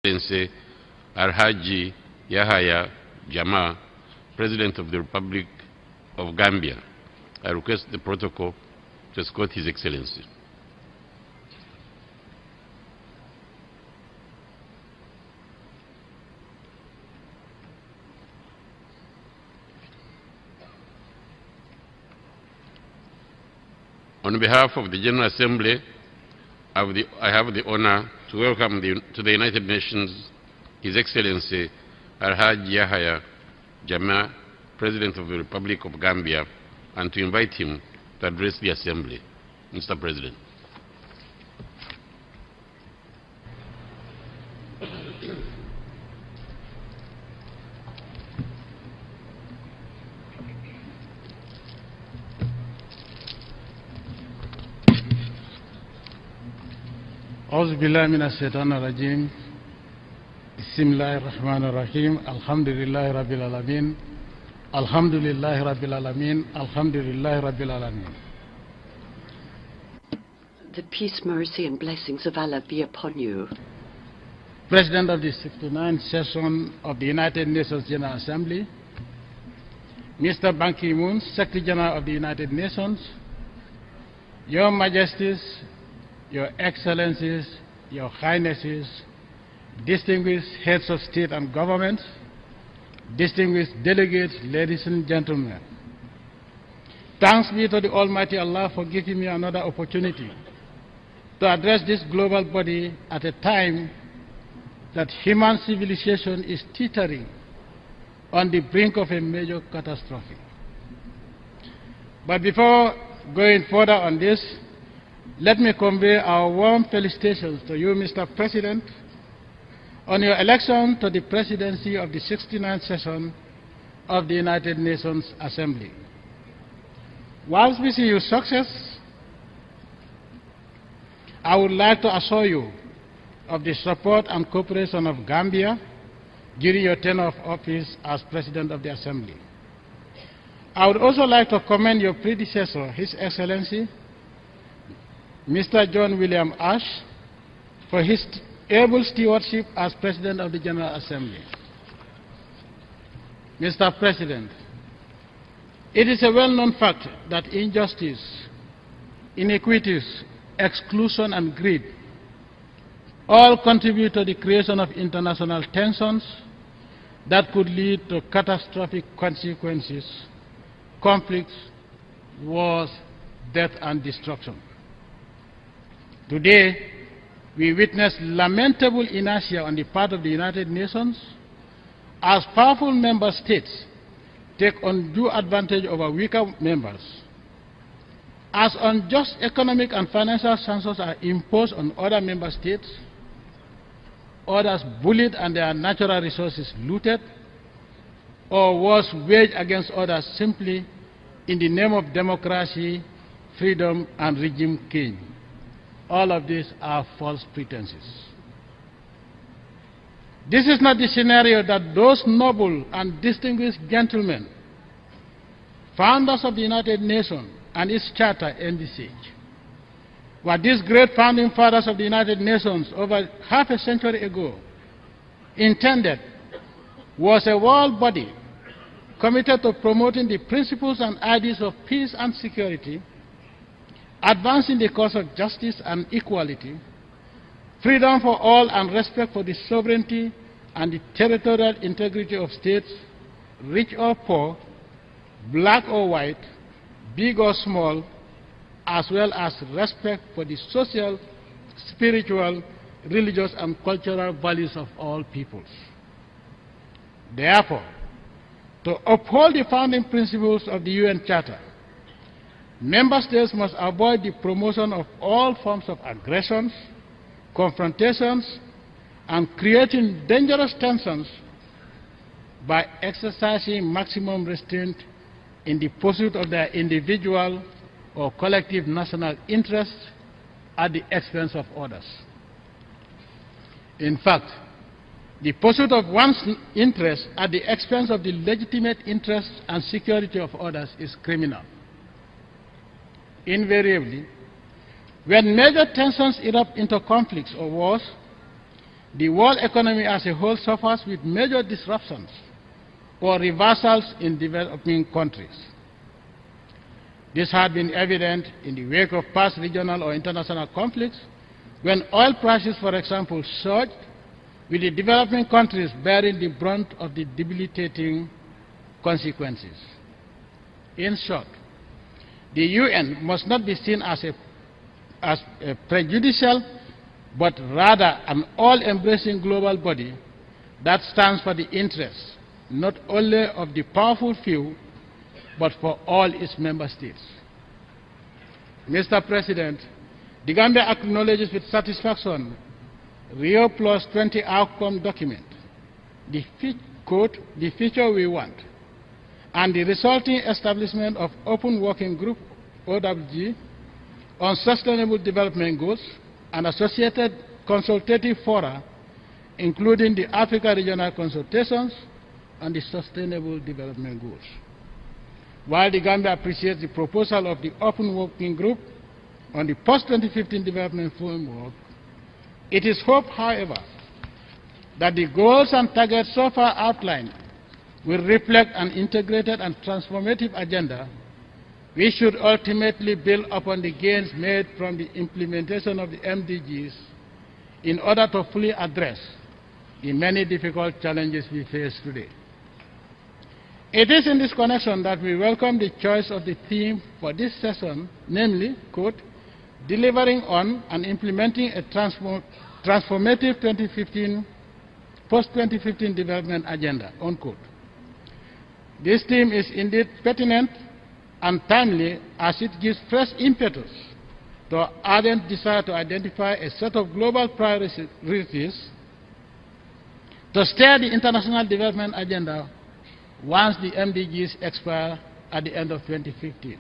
Excellency Alhaji Yahaya Jammeh, President of the Republic of Gambia. I request the protocol to escort His Excellency. On behalf of the General Assembly, I have the honor to welcome to the United Nations His Excellency Alhaji Yahaya Jammeh, President of the Republic of Gambia, and to invite him to address the Assembly. Mr. President. أعوذ بالله من الشيطان الرجيم بسم الله الرحمن الرحيم الحمد لله رب العالمين الحمد لله رب العالمين الحمد لله رب العالمين. The peace, mercy and blessings of Allah be upon you. President of the 69th session of the United Nations General Assembly, Mr. Ban Ki-moon, Secretary General of the United Nations, Your Majesties, Your Excellencies, Your Highnesses, distinguished heads of state and government, distinguished delegates, ladies and gentlemen. Thanks be to the Almighty Allah for giving me another opportunity to address this global body at a time that human civilization is teetering on the brink of a major catastrophe. But before going further on this, let me convey our warm felicitations to you, Mr. President, on your election to the presidency of the 69th session of the United Nations Assembly. Whilst wishing you success, I would like to assure you of the support and cooperation of Gambia during your tenure of office as President of the Assembly. I would also like to commend your predecessor, His Excellency, Mr. John William Ash, for his able stewardship as President of the General Assembly. Mr. President, it is a well-known fact that injustice, inequities, exclusion and greed all contribute to the creation of international tensions that could lead to catastrophic consequences, conflicts, wars, death and destruction. Today, we witness lamentable inertia on the part of the United Nations as powerful member states take undue advantage over weaker members, as unjust economic and financial sanctions are imposed on other member states, others bullied and their natural resources looted, or worse, waged against others simply in the name of democracy, freedom and regime change. All of these are false pretenses. This is not the scenario that those noble and distinguished gentlemen, founders of the United Nations and its charter, envisage. What these great founding fathers of the United Nations over half a century ago intended was a world body committed to promoting the principles and ideas of peace and security, advancing the cause of justice and equality, freedom for all and respect for the sovereignty and the territorial integrity of states, rich or poor, black or white, big or small, as well as respect for the social, spiritual, religious and cultural values of all peoples. Therefore, to uphold the founding principles of the UN Charter, member states must avoid the promotion of all forms of aggressions, confrontations, and creating dangerous tensions by exercising maximum restraint in the pursuit of their individual or collective national interests at the expense of others. In fact, the pursuit of one's interests at the expense of the legitimate interests and security of others is criminal. Invariably, when major tensions erupt into conflicts or wars, the world economy as a whole suffers with major disruptions or reversals in developing countries. This had been evident in the wake of past regional or international conflicts, when oil prices, for example, surged, with the developing countries bearing the brunt of the debilitating consequences. In short, the UN must not be seen as a prejudicial, but rather an all-embracing global body that stands for the interests not only of the powerful few, but for all its member states. Mr. President, the Gambia acknowledges with satisfaction Rio Plus 20 outcome document, the future we want, and the resulting establishment of Open Working Group, OWG, on Sustainable Development Goals and associated consultative fora, including the Africa Regional Consultations and the Sustainable Development Goals. While the Gambia appreciates the proposal of the Open Working Group on the post-2015 development framework, it is hoped, however, that the goals and targets so far outlined will reflect an integrated and transformative agenda which should ultimately build upon the gains made from the implementation of the MDGs in order to fully address the many difficult challenges we face today. It is in this connection that we welcome the choice of the theme for this session, namely, quote, delivering on and implementing a transformative post-2015 development agenda, unquote. This theme is indeed pertinent and timely, as it gives fresh impetus to our ardent desire to identify a set of global priorities to steer the international development agenda once the MDGs expire at the end of 2015.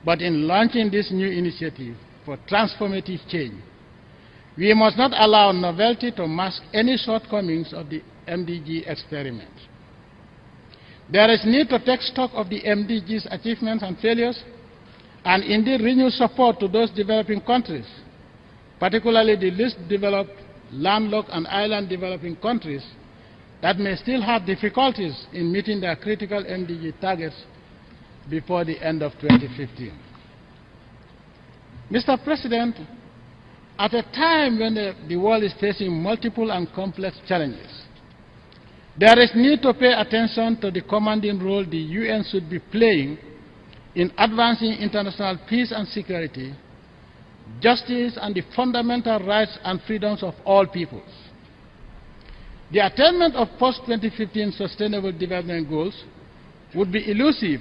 But in launching this new initiative for transformative change, we must not allow novelty to mask any shortcomings of the MDG experiment. There is need to take stock of the MDGs' achievements and failures, and indeed renew support to those developing countries, particularly the least developed, landlocked and island developing countries that may still have difficulties in meeting their critical MDG targets before the end of 2015. Mr. President, at a time when the world is facing multiple and complex challenges, there is need to pay attention to the commanding role the UN should be playing in advancing international peace and security, justice and the fundamental rights and freedoms of all peoples. The attainment of post-2015 Sustainable Development Goals would be elusive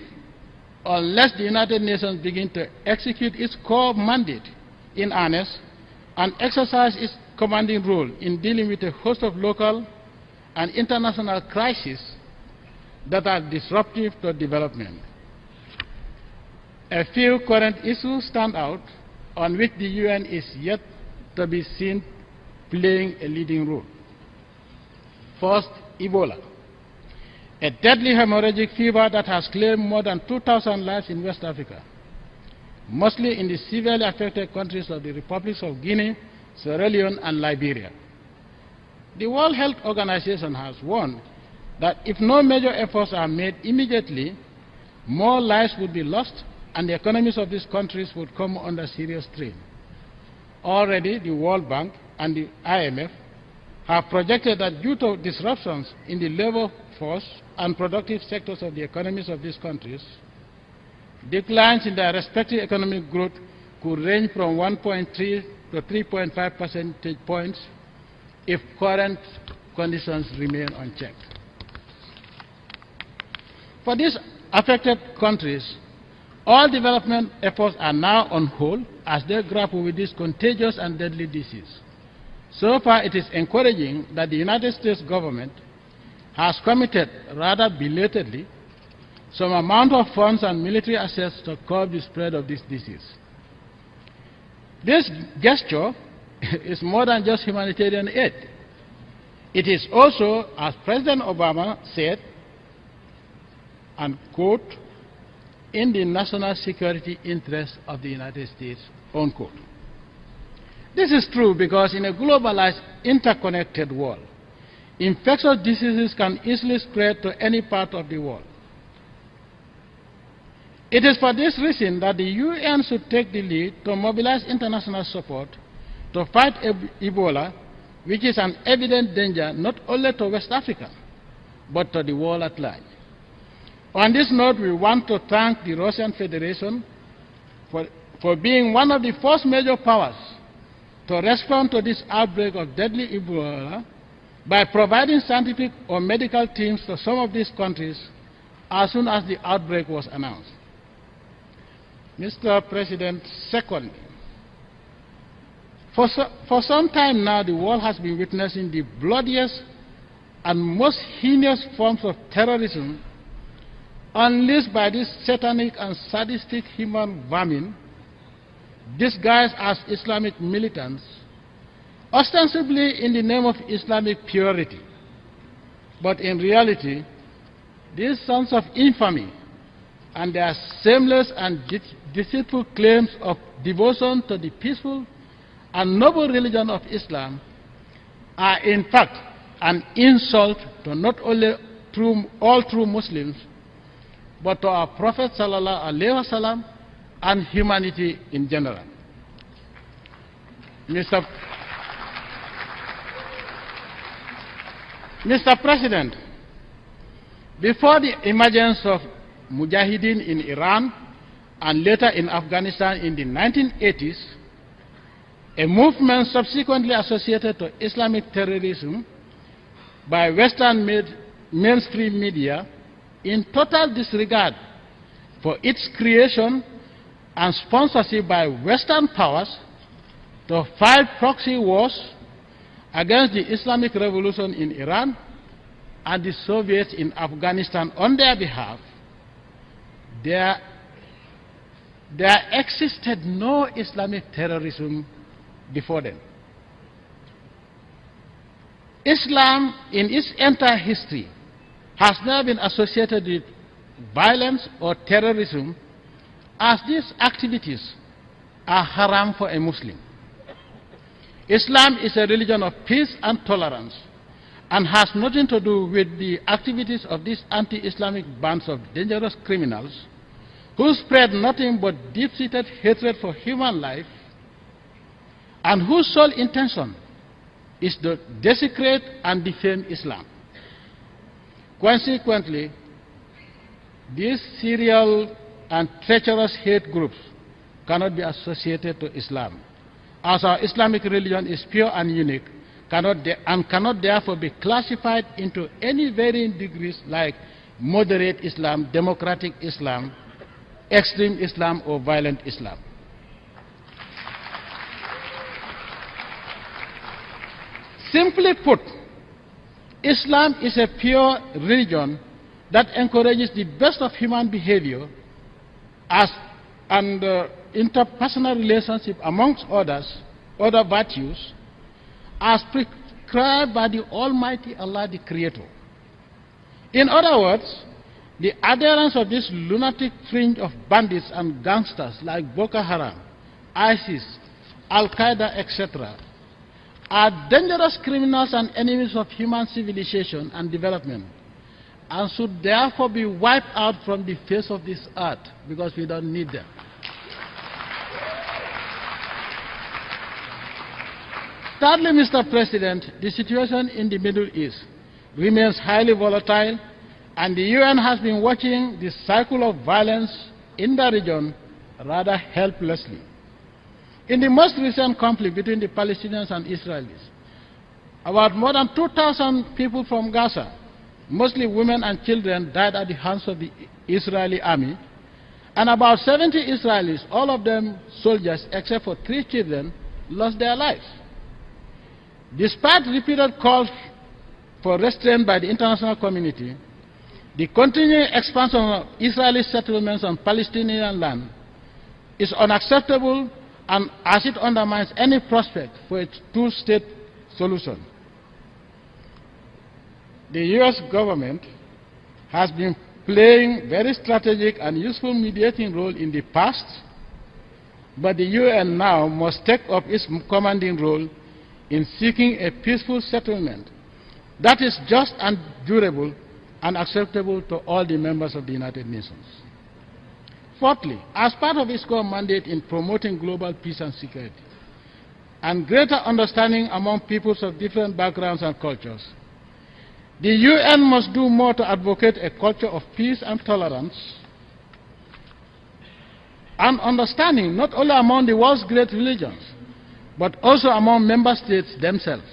unless the United Nations begin to execute its core mandate in earnest and exercise its commanding role in dealing with a host of local and international crises that are disruptive to development. A few current issues stand out on which the UN is yet to be seen playing a leading role. First, Ebola, a deadly hemorrhagic fever that has claimed more than 2,000 lives in West Africa, mostly in the severely affected countries of the Republics of Guinea, Sierra Leone, and Liberia. The World Health Organization has warned that if no major efforts are made immediately, more lives would be lost and the economies of these countries would come under serious strain. Already, the World Bank and the IMF have projected that due to disruptions in the labor force and productive sectors of the economies of these countries, declines in their respective economic growth could range from 1.3 to 3.5 percentage points if current conditions remain unchecked. For these affected countries, all development efforts are now on hold as they grapple with this contagious and deadly disease. So far, it is encouraging that the United States government has committed, rather belatedly, some amount of funds and military assets to curb the spread of this disease. This gesture is more than just humanitarian aid. It is also, as President Obama said, and quote, in the national security interest of the United States, unquote. This is true because in a globalized, interconnected world, infectious diseases can easily spread to any part of the world. It is for this reason that the UN should take the lead to mobilize international support to fight Ebola, which is an evident danger not only to West Africa, but to the world at large. On this note, we want to thank the Russian Federation for being one of the first major powers to respond to this outbreak of deadly Ebola by providing scientific or medical teams to some of these countries as soon as the outbreak was announced. Mr. President, secondly, for some time now, the world has been witnessing the bloodiest and most heinous forms of terrorism unleashed by these satanic and sadistic human vermin disguised as Islamic militants, ostensibly in the name of Islamic purity. But in reality, these sons of infamy and their shameless and deceitful claims of devotion to the peaceful and noble religion of Islam are in fact an insult to not only all true Muslims, but to our Prophet ﷺ and humanity in general. Mr. President, before the emergence of Mujahideen in Iran and later in Afghanistan in the 1980s, a movement subsequently associated to Islamic terrorism by Western mainstream media in total disregard for its creation and sponsorship by Western powers to fight proxy wars against the Islamic Revolution in Iran and the Soviets in Afghanistan on their behalf. There existed no Islamic terrorism before them. Islam, in its entire history, has never been associated with violence or terrorism, as these activities are haram for a Muslim. Islam is a religion of peace and tolerance and has nothing to do with the activities of these anti-Islamic bands of dangerous criminals who spread nothing but deep-seated hatred for human life and whose sole intention is to desecrate and defame Islam. Consequently, these serial and treacherous hate groups cannot be associated to Islam, as our Islamic religion is pure and unique, and cannot therefore be classified into any varying degrees like moderate Islam, democratic Islam, extreme Islam, or violent Islam. Simply put, Islam is a pure religion that encourages the best of human behavior and interpersonal relationship amongst other virtues as prescribed by the Almighty Allah, the Creator. In other words, the adherents of this lunatic fringe of bandits and gangsters like Boko Haram, ISIS, Al-Qaeda, etc., are dangerous criminals and enemies of human civilization and development, and should therefore be wiped out from the face of this earth, because we don't need them. Thirdly, Mr. President, the situation in the Middle East remains highly volatile, and the UN has been watching the cycle of violence in the region rather helplessly. In the most recent conflict between the Palestinians and Israelis, about more than 2,000 people from Gaza, mostly women and children, died at the hands of the Israeli army, and about 70 Israelis, all of them soldiers except for 3 children, lost their lives. Despite repeated calls for restraint by the international community, the continuing expansion of Israeli settlements on Palestinian land is unacceptable, and as it undermines any prospect for a two-state solution. The U.S. government has been playing very strategic and useful mediating role in the past, but the UN now must take up its commanding role in seeking a peaceful settlement that is just and durable and acceptable to all the members of the United Nations. Fourthly, as part of its core mandate in promoting global peace and security, and greater understanding among peoples of different backgrounds and cultures, the UN must do more to advocate a culture of peace and tolerance and understanding not only among the world's great religions, but also among member states themselves.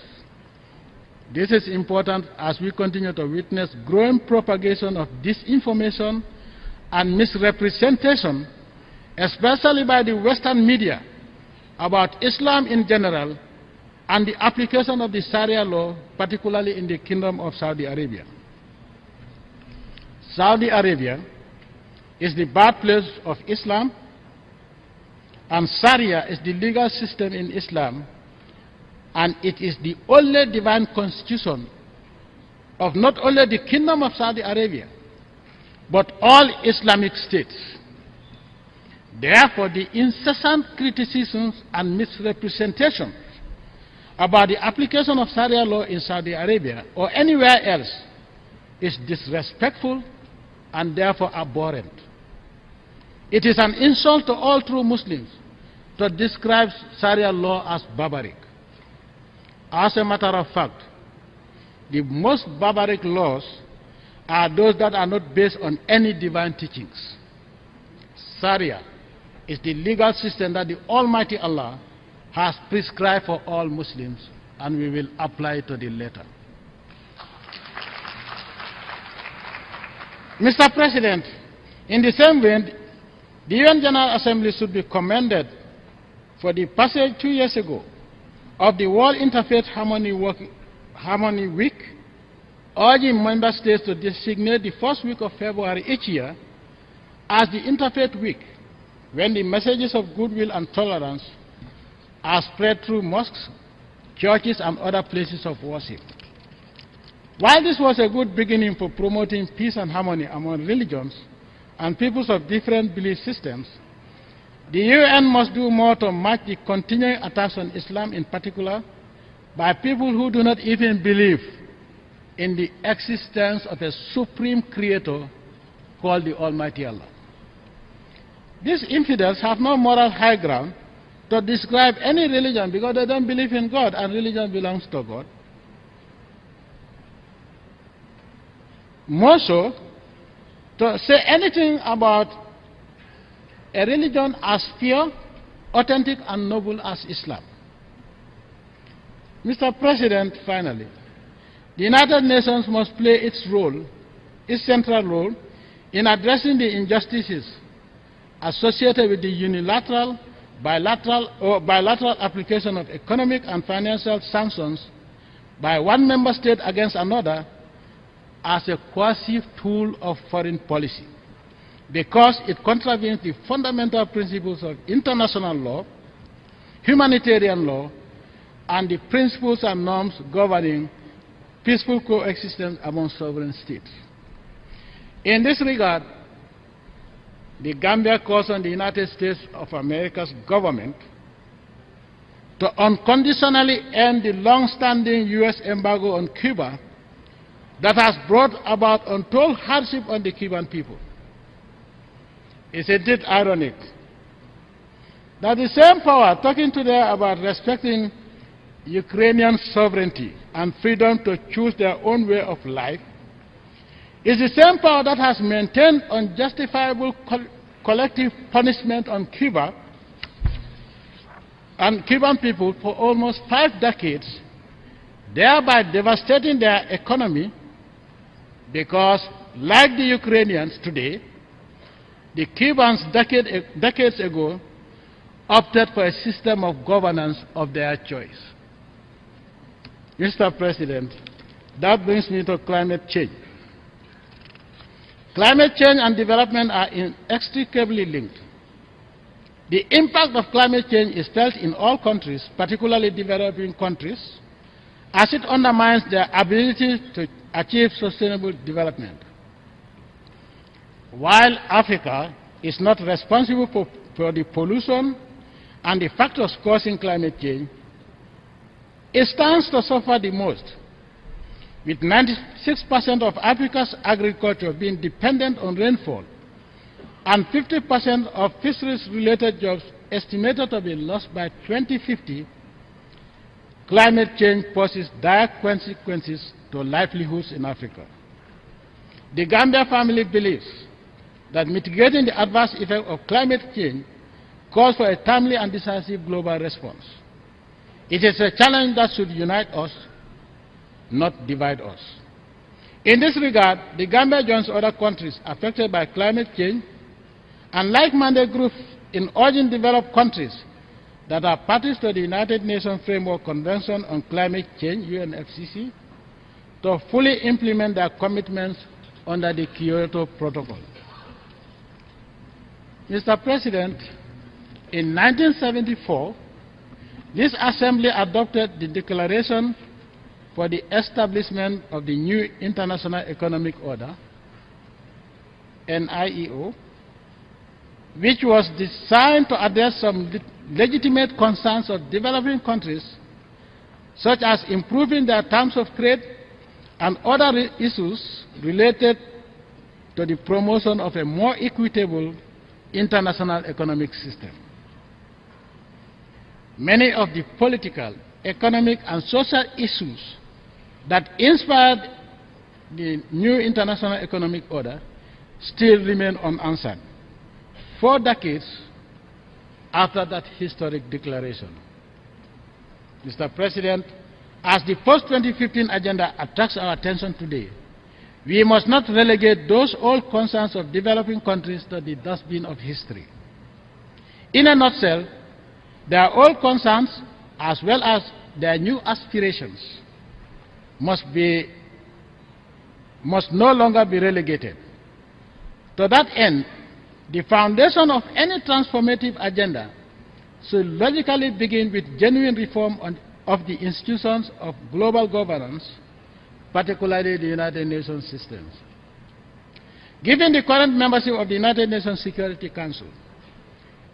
This is important as we continue to witness growing propagation of disinformation and misrepresentation, especially by the Western media, about Islam in general and the application of the Sharia law, particularly in the Kingdom of Saudi Arabia. Saudi Arabia is the birthplace of Islam, and Sharia is the legal system in Islam, and it is the only divine constitution of not only the Kingdom of Saudi Arabia, but all Islamic states. Therefore, the incessant criticisms and misrepresentations about the application of Sharia law in Saudi Arabia or anywhere else is disrespectful and therefore abhorrent. It is an insult to all true Muslims to describe Sharia law as barbaric. As a matter of fact, the most barbaric laws are those that are not based on any divine teachings. Sharia is the legal system that the Almighty Allah has prescribed for all Muslims, and we will apply to the letter. Mr. President, in the same vein, the UN General Assembly should be commended for the passage 2 years ago of the World Interfaith Harmony Week, urging member states to designate the first week of February each year as the Interfaith Week, when the messages of goodwill and tolerance are spread through mosques, churches, and other places of worship. While this was a good beginning for promoting peace and harmony among religions and peoples of different belief systems, the UN must do more to match the continuing attacks on Islam in particular by people who do not even believe in the existence of a supreme creator called the Almighty Allah. These infidels have no moral high ground to describe any religion because they don't believe in God, and religion belongs to God. More so, to say anything about a religion as pure, authentic, and noble as Islam. Mr. President, finally, the United Nations must play its role, its central role, in addressing the injustices associated with the unilateral, bilateral application of economic and financial sanctions by one member state against another as a coercive tool of foreign policy, because it contravenes the fundamental principles of international law, humanitarian law, and the principles and norms governing peaceful coexistence among sovereign states. In this regard, the Gambia calls on the United States of America's government to unconditionally end the long-standing U.S. embargo on Cuba that has brought about untold hardship on the Cuban people. Isn't it ironic that the same power talking today about respecting Ukrainian sovereignty and freedom to choose their own way of life is the same power that has maintained unjustifiable collective punishment on Cuba and Cuban people for almost 5 decades, thereby devastating their economy, because, like the Ukrainians today, the Cubans decades ago opted for a system of governance of their choice. Mr. President, that brings me to climate change. Climate change and development are inextricably linked. The impact of climate change is felt in all countries, particularly developing countries, as it undermines their ability to achieve sustainable development. While Africa is not responsible for the pollution, and the factors causing climate change, it stands to suffer the most, with 96% of Africa's agriculture being dependent on rainfall and 50% of fisheries-related jobs estimated to be lost by 2050. Climate change poses dire consequences to livelihoods in Africa. The Gambia family believes that mitigating the adverse effect of climate change calls for a timely and decisive global response. It is a challenge that should unite us, not divide us. In this regard, the Gambia joins other countries affected by climate change and like-minded groups in urging developed countries that are parties to the United Nations Framework Convention on Climate Change, UNFCCC, to fully implement their commitments under the Kyoto Protocol. Mr. President, in 1974, this Assembly adopted the Declaration for the Establishment of the New International Economic Order, NIEO, which was designed to address some legitimate concerns of developing countries, such as improving their terms of trade and other issues related to the promotion of a more equitable international economic system. Many of the political, economic, and social issues that inspired the new international economic order still remain unanswered 4 decades after that historic declaration. Mr. President, as the post-2015 agenda attracts our attention today, we must not relegate those old concerns of developing countries to the dustbin of history. In a nutshell, their old concerns, as well as their new aspirations, must no longer be relegated. To that end, the foundation of any transformative agenda should logically begin with genuine reform of the institutions of global governance, particularly the United Nations systems. Given the current membership of the United Nations Security Council,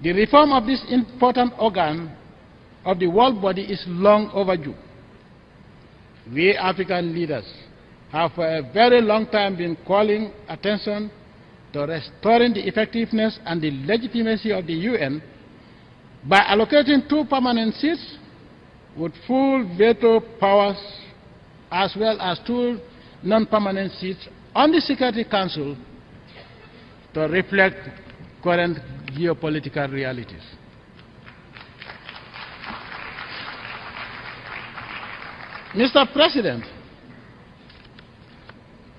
the reform of this important organ of the world body is long overdue. We African leaders have for a very long time been calling attention to restoring the effectiveness and the legitimacy of the UN by allocating 2 permanent seats with full veto powers, as well as 2 non-permanent seats on the Security Council to reflect current geopolitical realities. Mr. President,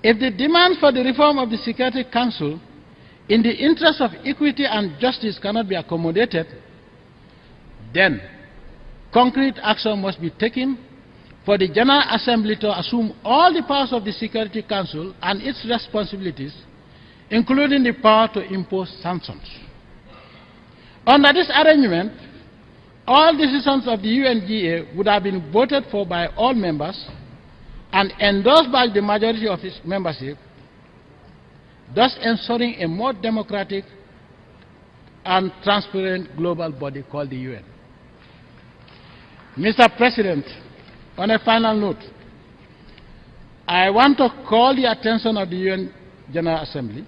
if the demand for the reform of the Security Council in the interest of equity and justice cannot be accommodated, then concrete action must be taken for the General Assembly to assume all the powers of the Security Council and its responsibilities, including the power to impose sanctions. Under this arrangement, all decisions of the UNGA would have been voted for by all members and endorsed by the majority of its membership, thus ensuring a more democratic and transparent global body called the UN. Mr. President, on a final note, I want to call the attention of the UN General Assembly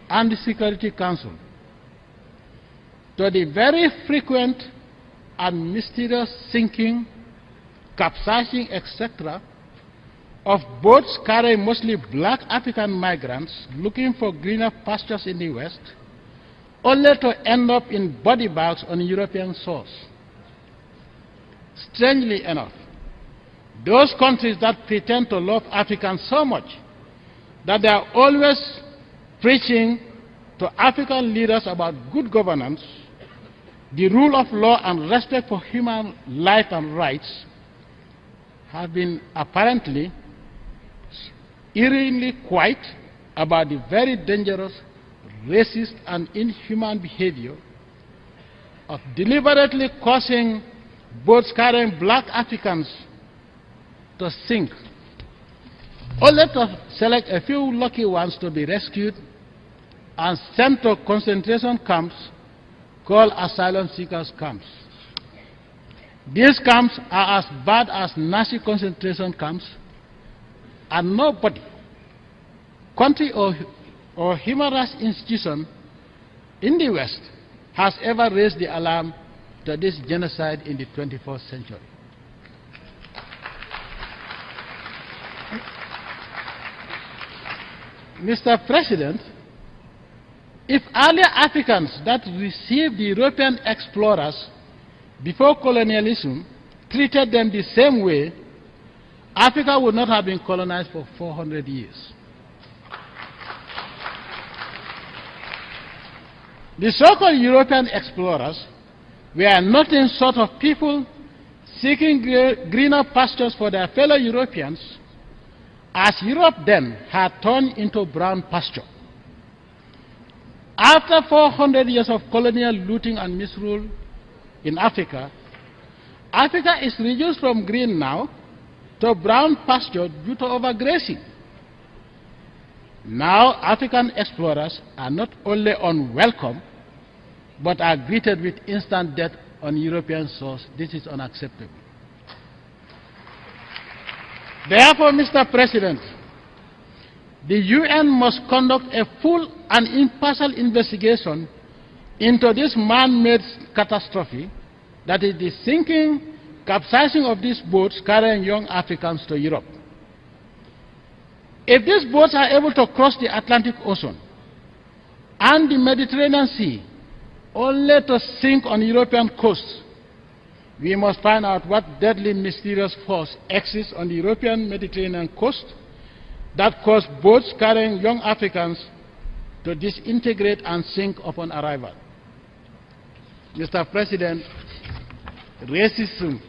and the Security Council to the very frequent and mysterious sinking, capsizing, etc., of boats carrying mostly black African migrants looking for greener pastures in the West, only to end up in body bags on European shores. Strangely enough, those countries that pretend to love Africans so much that they are always preaching to African leaders about good governance, the rule of law and respect for human life and rights, have been apparently eerily quiet about the very dangerous, racist and inhuman behavior of deliberately causing boats carrying black Africans to sink, only to select a few lucky ones to be rescued and sent to concentration camps called asylum seekers camps. These camps are as bad as Nazi concentration camps, and nobody, country or human rights institution in the West has ever raised the alarm to this genocide in the 21st century. Mr. President, if earlier Africans that received the European explorers before colonialism treated them the same way, Africa would not have been colonized for 400 years. The so-called European explorers were nothing short of people seeking greener pastures for their fellow Europeans, as Europe then had turned into brown pasture. After 400 years of colonial looting and misrule in Africa, Africa is reduced from green now to brown pasture due to overgrazing. Now African explorers are not only unwelcome, but are greeted with instant death on European soil. This is unacceptable. Therefore, Mr. President, the UN must conduct a full and impartial investigation into this man-made catastrophe, that is the sinking, capsizing of these boats carrying young Africans to Europe. If these boats are able to cross the Atlantic Ocean and the Mediterranean Sea only to sink on European coasts, we must find out what deadly mysterious force exists on the European Mediterranean coast that caused boats carrying young Africans to disintegrate and sink upon arrival. Mr. President, racism,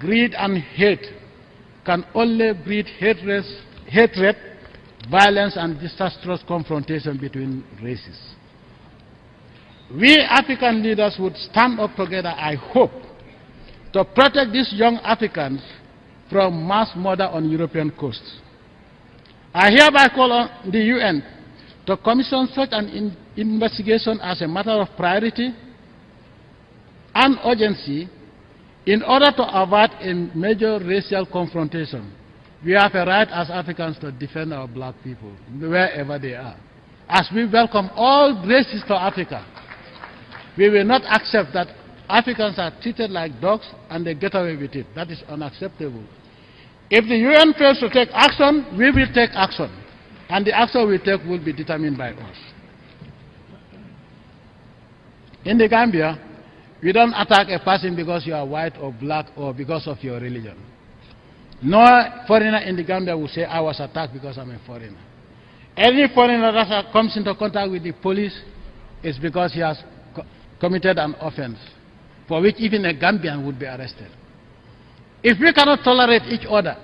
greed and hate can only breed hatred, violence and disastrous confrontation between races. We African leaders would stand up together, I hope, to protect these young Africans from mass murder on European coasts. I hereby call on the UN to commission such an investigation as a matter of priority and urgency in order to avoid a major racial confrontation. We have a right as Africans to defend our black people wherever they are. As we welcome all races to Africa, we will not accept that Africans are treated like dogs and they get away with it. That is unacceptable. If the UN fails to take action, we will take action. And the action we take will be determined by us. In the Gambia, we don't attack a person because you are white or black or because of your religion. No foreigner in the Gambia will say, I was attacked because I'm a foreigner. Any foreigner that comes into contact with the police is because he has committed an offense for which even a Gambian would be arrested. If we cannot tolerate each other,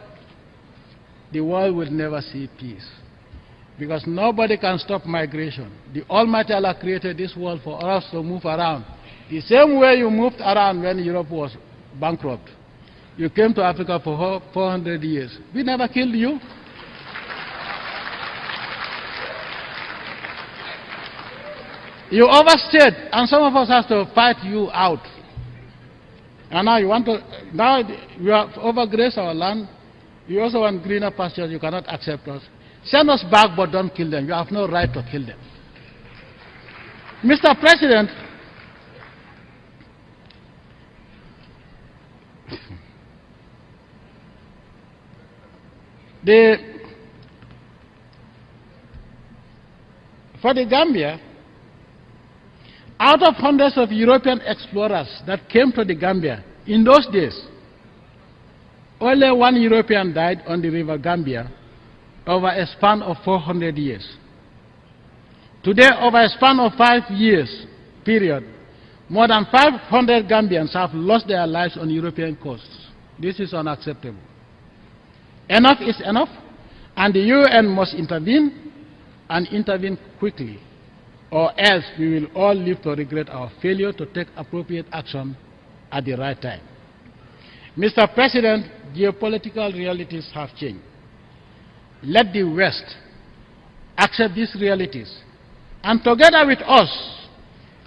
the world will never see peace. Because nobody can stop migration. The Almighty Allah created this world for us to move around. The same way you moved around when Europe was bankrupt. You came to Africa for 400 years. We never killed you. You overstayed, and some of us have to fight you out. And now you want to, now you have overgrazed our land. You also want greener pastures. You cannot accept us. Send us back, but don't kill them. You have no right to kill them. Mr. President, for the Gambia, out of hundreds of European explorers that came to the Gambia in those days, only one European died on the river Gambia over a span of 400 years. Today, over a span of 5 years period, more than 500 Gambians have lost their lives on European coasts. This is unacceptable. Enough is enough, and the UN must intervene, and intervene quickly, or else we will all live to regret our failure to take appropriate action at the right time. Mr. President, geopolitical realities have changed. Let the West accept these realities, and together with us,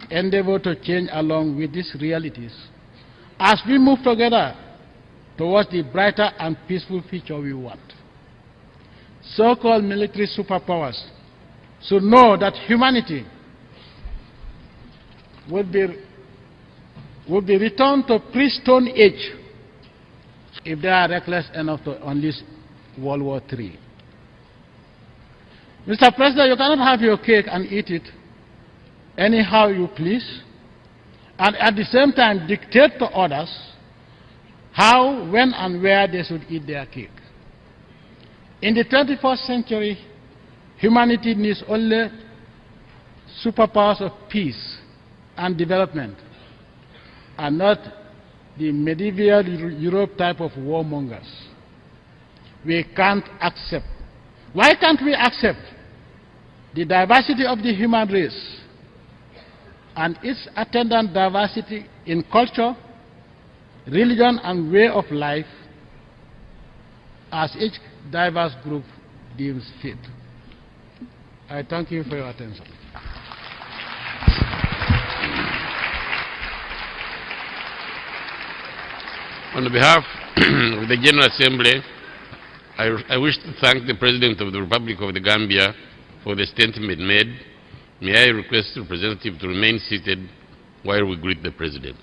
endeavor to change along with these realities as we move together towards the brighter and peaceful future we want. So-called military superpowers should know that humanity would be returned to pre-Stone Age if they are reckless enough to unleash World War III. Mr. President, you cannot have your cake and eat it anyhow you please, and at the same time dictate to others how, when, and where they should eat their cake. In the 21st century, humanity needs only superpowers of peace and development, and not the medieval Europe type of warmongers. We can't accept. Why can't we accept the diversity of the human race and its attendant diversity in culture, religion, and way of life as each diverse group deems fit? I thank you for your attention. On behalf of the General Assembly, I wish to thank the President of the Republic of the Gambia for the statement made. May I request the representative to remain seated while we greet the President.